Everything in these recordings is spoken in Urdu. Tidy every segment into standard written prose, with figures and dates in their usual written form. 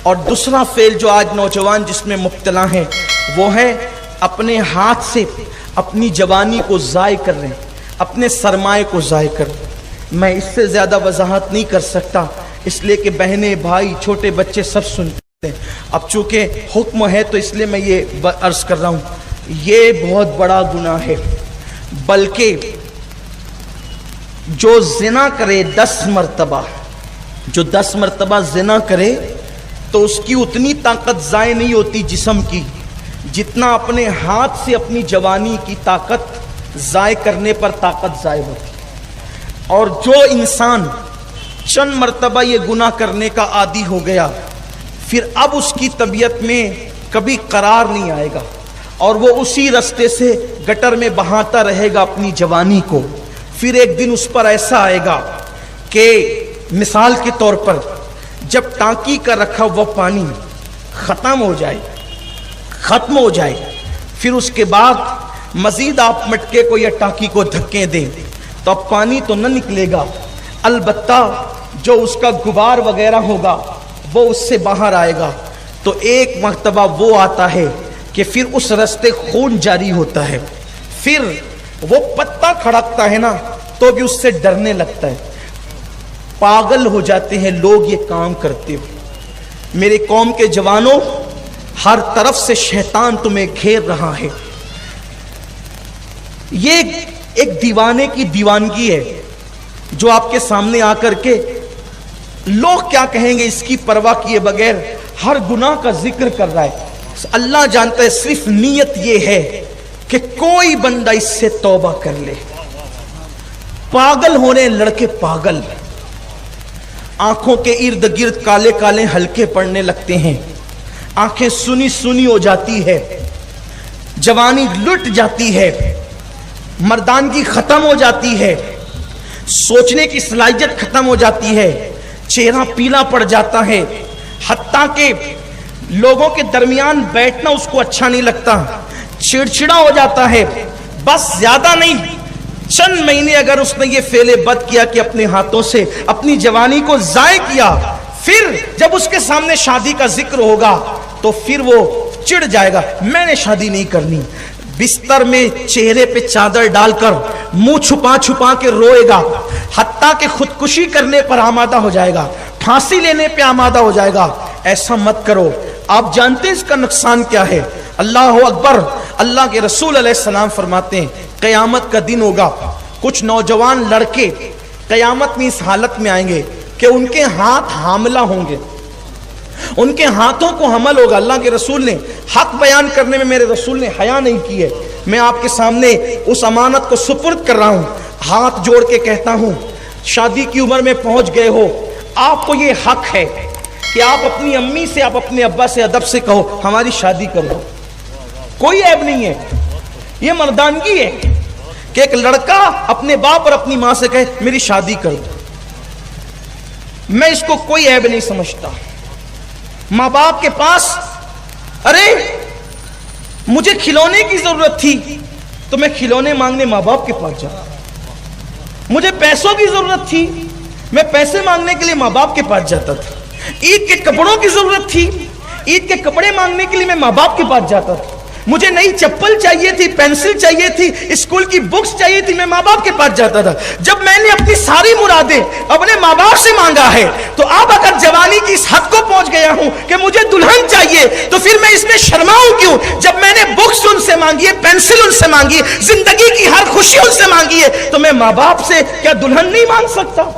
اور دوسرا فعل جو آج نوجوان جس میں مبتلا ہیں وہ ہے اپنے ہاتھ سے اپنی جوانی کو ضائع کر رہے ہیں، اپنے سرمایہ کو ضائع کر رہے ہیں۔ میں اس سے زیادہ وضاحت نہیں کر سکتا، اس لیے کہ بہنیں بھائی چھوٹے بچے سب سنتے ہیں۔ اب چونکہ حکم ہے تو اس لیے میں یہ عرض کر رہا ہوں، یہ بہت بڑا گناہ ہے۔ بلکہ جو زنا کرے 10 مرتبہ، جو 10 مرتبہ زنا کرے تو اس کی اتنی طاقت ضائع نہیں ہوتی جسم کی جتنا اپنے ہاتھ سے اپنی جوانی کی طاقت ضائع کرنے پر طاقت ضائع ہوتی۔ اور جو انسان چند مرتبہ یہ گناہ کرنے کا عادی ہو گیا پھر اب اس کی طبیعت میں کبھی قرار نہیں آئے گا اور وہ اسی رستے سے گٹر میں بہاتا رہے گا اپنی جوانی کو۔ پھر ایک دن اس پر ایسا آئے گا کہ مثال کے طور پر جب ٹانکی کا رکھا ہوا پانی ختم ہو جائے پھر اس کے بعد مزید آپ مٹکے کو یا ٹانکی کو دھکے دیں تو اب پانی تو نہ نکلے گا، البتہ جو اس کا غبار وغیرہ ہوگا وہ اس سے باہر آئے گا۔ تو ایک مرتبہ وہ آتا ہے کہ پھر اس رستے خون جاری ہوتا ہے، پھر وہ پتا کھڑکتا ہے نا تو بھی اس سے ڈرنے لگتا ہے۔ پاگل ہو جاتے ہیں لوگ یہ کام کرتے ہوئے۔ میرے قوم کے جوانوں، ہر طرف سے شیطان تمہیں گھیر رہا ہے۔ یہ ایک دیوانے کی دیوانگی ہے جو آپ کے سامنے آ کر کے لوگ کیا کہیں گے اس کی پرواہ کیے بغیر ہر گناہ کا ذکر کر رہا ہے۔ اللہ جانتا ہے صرف نیت یہ ہے کہ کوئی بندہ اس سے توبہ کر لے۔ پاگل ہونے لڑکے پاگل، آنکھوں کے ارد گرد کالے کالے ہلکے پڑنے لگتے ہیں، آنکھیں سنی سنی ہو جاتی ہے، جوانی لٹ جاتی ہے، مردانگی ختم ہو جاتی ہے، سوچنے کی صلاحیت ختم ہو جاتی ہے، چہرہ پیلا پڑ جاتا ہے، حتیٰ کہ لوگوں کے درمیان بیٹھنا اس کو اچھا نہیں لگتا، چڑچڑا ہو جاتا ہے۔ بس زیادہ نہیں، چند مہینے اگر اس نے یہ فعل بد کیا کہ اپنے ہاتھوں سے اپنی جوانی کو ضائع کیا، پھر جب اس کے سامنے شادی کا ذکر ہوگا تو پھر وہ چڑ جائے گا، میں نے شادی نہیں کرنی۔ بستر میں چہرے پہ چادر ڈال کر منہ چھپا چھپا کے روئے گا، حتیٰ کہ خودکشی کرنے پر آمادہ ہو جائے گا، پھانسی لینے پہ آمادہ ہو جائے گا۔ ایسا مت کرو، آپ جانتے ہیں اس کا نقصان کیا ہے۔ اللہ اکبر، اللہ کے رسول علیہ السلام فرماتے ہیں قیامت کا دن ہوگا، کچھ نوجوان لڑکے قیامت میں اس حالت میں آئیں گے کہ ان کے ہاتھ حاملہ ہوں گے، ان کے ہاتھوں کو حمل ہوگا۔ اللہ کے رسول نے حق بیان کرنے میں میرے رسول نے حیا نہیں کی ہے۔ میں آپ کے سامنے اس امانت کو سپرد کر رہا ہوں، ہاتھ جوڑ کے کہتا ہوں، شادی کی عمر میں پہنچ گئے ہو، آپ کو یہ حق ہے کہ آپ اپنی امی سے، آپ اپنے ابا سے ادب سے کہو ہماری شادی کر دو، کوئی عیب نہیں ہے۔ یہ مردانگی ہے کہ ایک لڑکا اپنے باپ اور اپنی ماں سے کہے میری شادی کر دو، میں اس کو کوئی عیب نہیں سمجھتا۔ ماں باپ کے پاس، ارے مجھے کھلونے کی ضرورت تھی تو میں کھلونے مانگنے ماں باپ کے پاس جاتا، مجھے پیسوں کی ضرورت تھی میں پیسے مانگنے کے لیے ماں باپ کے پاس جاتا تھا، عید کے کپڑوں کی ضرورت تھی عید کے کپڑے مانگنے کے لیے میں ماں باپ کے پاس جاتا تھا، مجھے نئی چپل چاہیے تھی، پینسل چاہیے تھی، اسکول کی بکس چاہیے تھی، میں ماں باپ کے پاس جاتا تھا۔ جب میں نے اپنی ساری مرادیں اپنے ماں باپ سے مانگا ہے تو اب اگر جوانی کی اس حد کو پہنچ گیا ہوں کہ مجھے دلہن چاہیے تو پھر میں اس میں شرماؤں کیوں؟ جب میں نے بکس ان سے مانگی ہے، پینسل ان سے مانگی ہے، زندگی کی ہر خوشی ان سے مانگی ہے، تو میں ماں باپ سے کیا دلہن نہیں مانگ سکتا؟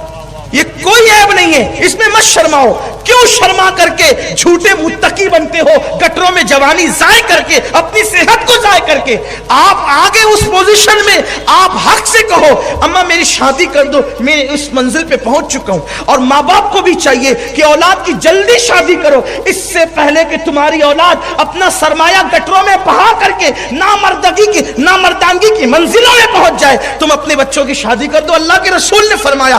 یہ کوئی عیب نہیں ہے، اس میں مت شرماؤ۔ کیوں شرما کر کے جھوٹے متقی بنتے ہو؟ گٹروں میں جوانی ضائع کر کے، اپنی صحت کو ضائع کر کے آپ آگے اس پوزیشن میں آپ حق سے کہو اماں میری شادی کر دو، میں اس منزل پہ پہنچ چکا ہوں۔ اور ماں باپ کو بھی چاہیے کہ اولاد کی جلدی شادی کرو، اس سے پہلے کہ تمہاری اولاد اپنا سرمایہ گٹروں میں بہا کر کے نامردانگی کی منزلوں میں پہنچ جائے۔ تم اپنے بچوں کی شادی کر دو۔ اللہ کے رسول نے فرمایا